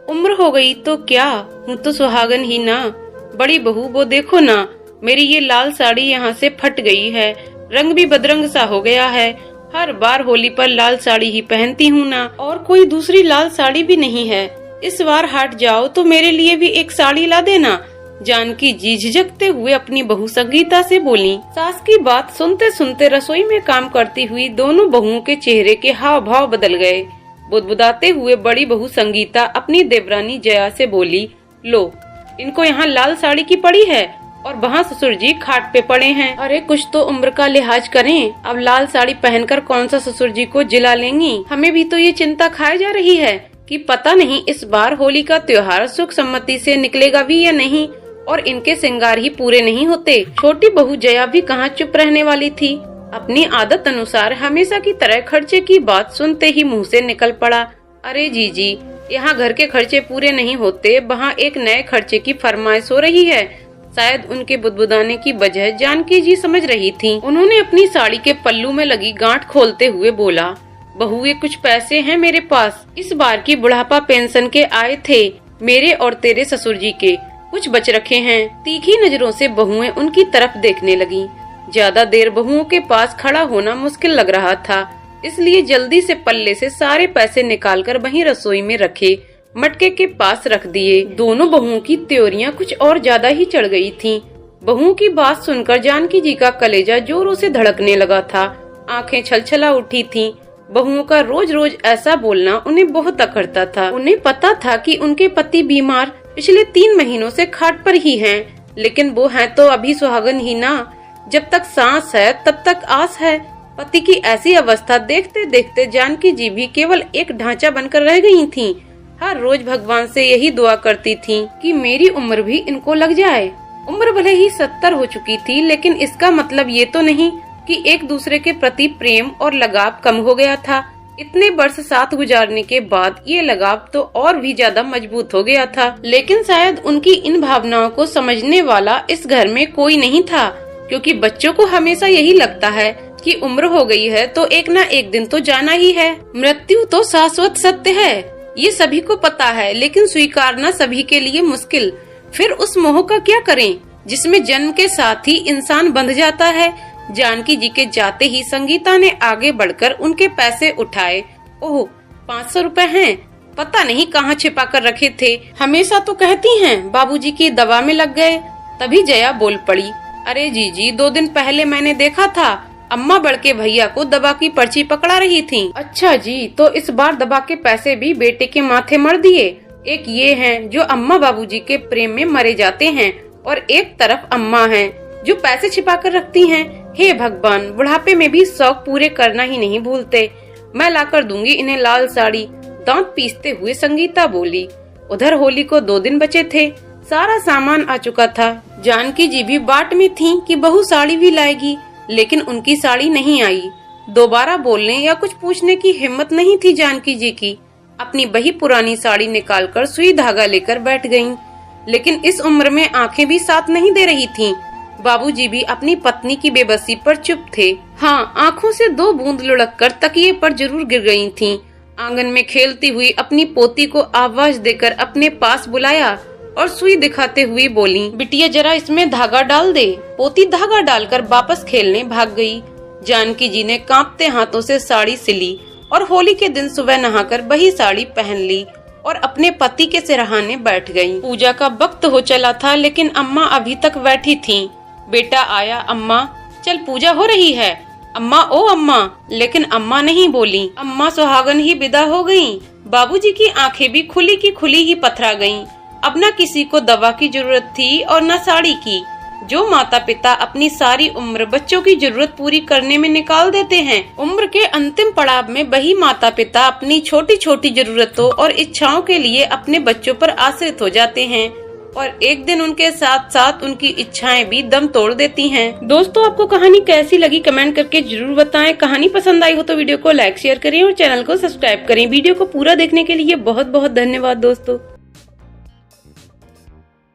उम्र हो गई तो क्या, हूँ तो सुहागन ही ना। बड़ी बहू वो देखो ना, मेरी ये लाल साड़ी यहाँ से फट गई है, रंग भी बदरंग सा हो गया है। हर बार होली पर लाल साड़ी ही पहनती हूँ ना, और कोई दूसरी लाल साड़ी भी नहीं है। इस बार हाट जाओ तो मेरे लिए भी एक साड़ी ला देना। जानकी जी झिझकते हुए अपनी बहू संगीता से बोली। सास की बात सुनते सुनते रसोई में काम करती हुई दोनों बहुओं के चेहरे के हाव भाव बदल गए। बुदबुदाते हुए बड़ी बहू संगीता अपनी देवरानी जया से बोली, लो इनको यहाँ लाल साड़ी की पड़ी है और वहाँ ससुर जी खाट पे पड़े हैं। अरे कुछ तो उम्र का लिहाज करें, अब लाल साड़ी पहनकर कौन सा ससुर जी को जिला लेंगी। हमें भी तो ये चिंता खाई जा रही है कि पता नहीं इस बार होली का त्योहार सुख सम्मति से निकलेगा भी या नहीं, और इनके श्रृंगार ही पूरे नहीं होते। छोटी बहू जया भी कहाँ चुप रहने वाली थी। अपनी आदत अनुसार हमेशा की तरह खर्चे की बात सुनते ही मुंह से निकल पड़ा, अरे जीजी यहाँ घर के खर्चे पूरे नहीं होते, वहाँ एक नए खर्चे की फरमाइश हो रही है। शायद उनके बुदबुदाने की वजह जानकी जी समझ रही थी। उन्होंने अपनी साड़ी के पल्लू में लगी गांठ खोलते हुए बोला, बहू ये कुछ पैसे हैं मेरे पास, इस बार की बुढ़ापा पेंशन के आए थे, मेरे और तेरे ससुर जी के कुछ बच रखे हैं। तीखी नजरों से बहुएं उनकी तरफ देखने लगी। ज्यादा देर बहुओं के पास खड़ा होना मुश्किल लग रहा था, इसलिए जल्दी से पल्ले से सारे पैसे निकालकर वहीं रसोई में रखे मटके के पास रख दिए। दोनों बहुओं की त्योरियां कुछ और ज्यादा ही चढ़ गई थीं। बहुओं की बात सुनकर जानकी जी का कलेजा जोरों से धड़कने लगा था, आंखें छलछला उठी थीं। बहुओं का रोज रोज ऐसा बोलना उन्हें बहुत अखरता था। उन्हें पता था कि उनके पति बीमार पिछले 3 महीनों से खाट पर ही हैं, लेकिन वो हैं तो अभी सुहागन ही ना। जब तक सांस है तब तक आस है। पति की ऐसी अवस्था देखते देखते जानकी जी भी केवल एक ढांचा बनकर रह गई थीं। हर रोज भगवान से यही दुआ करती थीं कि मेरी उम्र भी इनको लग जाए। उम्र भले ही 70 हो चुकी थी, लेकिन इसका मतलब ये तो नहीं कि एक दूसरे के प्रति प्रेम और लगाव कम हो गया था। इतने वर्ष साथ गुजारने के बाद ये लगाव तो और भी ज्यादा मजबूत हो गया था। लेकिन शायद उनकी इन भावनाओं को समझने वाला इस घर में कोई नहीं था, क्योंकि बच्चों को हमेशा यही लगता है कि उम्र हो गई है तो एक ना एक दिन तो जाना ही है। मृत्यु तो शाश्वत सत्य है, ये सभी को पता है, लेकिन स्वीकारना सभी के लिए मुश्किल। फिर उस मोह का क्या करें जिसमें जन्म के साथ ही इंसान बंध जाता है। जानकी जी के जाते ही संगीता ने आगे बढ़कर उनके पैसे उठाए। ओह 500 रुपए हैं, पता नहीं कहाँ छिपा कर रखे थे। हमेशा तो कहती हैं बाबूजी की दवा में लग गए। तभी जया बोल पड़ी, अरे जीजी 2 दिन पहले मैंने देखा था, अम्मा बड़के भैया को दवा की पर्ची पकड़ा रही थी। अच्छा जी, तो इस बार दवा के पैसे भी बेटे के माथे मर दिए। एक ये हैं जो अम्मा बाबूजी के प्रेम में मरे जाते हैं, और एक तरफ अम्मा हैं जो पैसे छिपा कर रखती हैं। हे भगवान, बुढ़ापे में भी शौक पूरे करना ही नहीं भूलते। मैं लाकर दूंगी इन्हें लाल साड़ी, दांत पीसते हुए संगीता बोली। उधर होली को 2 दिन बचे थे, सारा सामान आ चुका था। जानकी जी भी बाट में थीं कि बहू साड़ी भी लाएगी, लेकिन उनकी साड़ी नहीं आई। दोबारा बोलने या कुछ पूछने की हिम्मत नहीं थी जानकी जी की। अपनी वही पुरानी साड़ी निकालकर सुई धागा लेकर बैठ गईं। लेकिन इस उम्र में आंखें भी साथ नहीं दे रही थीं। बाबूजी भी अपनी पत्नी की बेबसी पर चुप थे। हाँ, आंखों से 2 बूंद लुढ़ककर तकिए पर जरूर गिर गई थीं। आंगन में खेलती हुई अपनी पोती को आवाज देकर अपने पास बुलाया और सुई दिखाते हुए बोली, बिटिया जरा इसमें धागा डाल दे। पोती धागा डालकर वापस खेलने भाग गई। जानकी जी ने कांपते हाथों से साड़ी सिली और होली के दिन सुबह नहाकर वही साड़ी पहन ली और अपने पति के सिरहाने बैठ गईं। पूजा का वक्त हो चला था, लेकिन अम्मा अभी तक बैठी थीं। बेटा आया, अम्मा चल पूजा हो रही है। अम्मा ओ अम्मा, लेकिन अम्मा नहीं बोली। अम्मा सुहागन ही विदा हो गईं। बाबूजी की आंखें भी खुली की खुली ही पथरा गईं। अब न किसी को दवा की जरूरत थी और न साड़ी की। जो माता पिता अपनी सारी उम्र बच्चों की जरूरत पूरी करने में निकाल देते हैं, उम्र के अंतिम पड़ाव में वही माता पिता अपनी छोटी छोटी जरूरतों और इच्छाओं के लिए अपने बच्चों पर आश्रित हो जाते हैं, और एक दिन उनके साथ साथ उनकी इच्छाएं भी दम तोड़ देती हैं। दोस्तों, आपको कहानी कैसी लगी कमेंट करके जरूर बताएं। कहानी पसंद आई हो तो वीडियो को लाइक शेयर करें और चैनल को सब्सक्राइब करें। वीडियो को पूरा देखने के लिए बहुत बहुत धन्यवाद दोस्तों।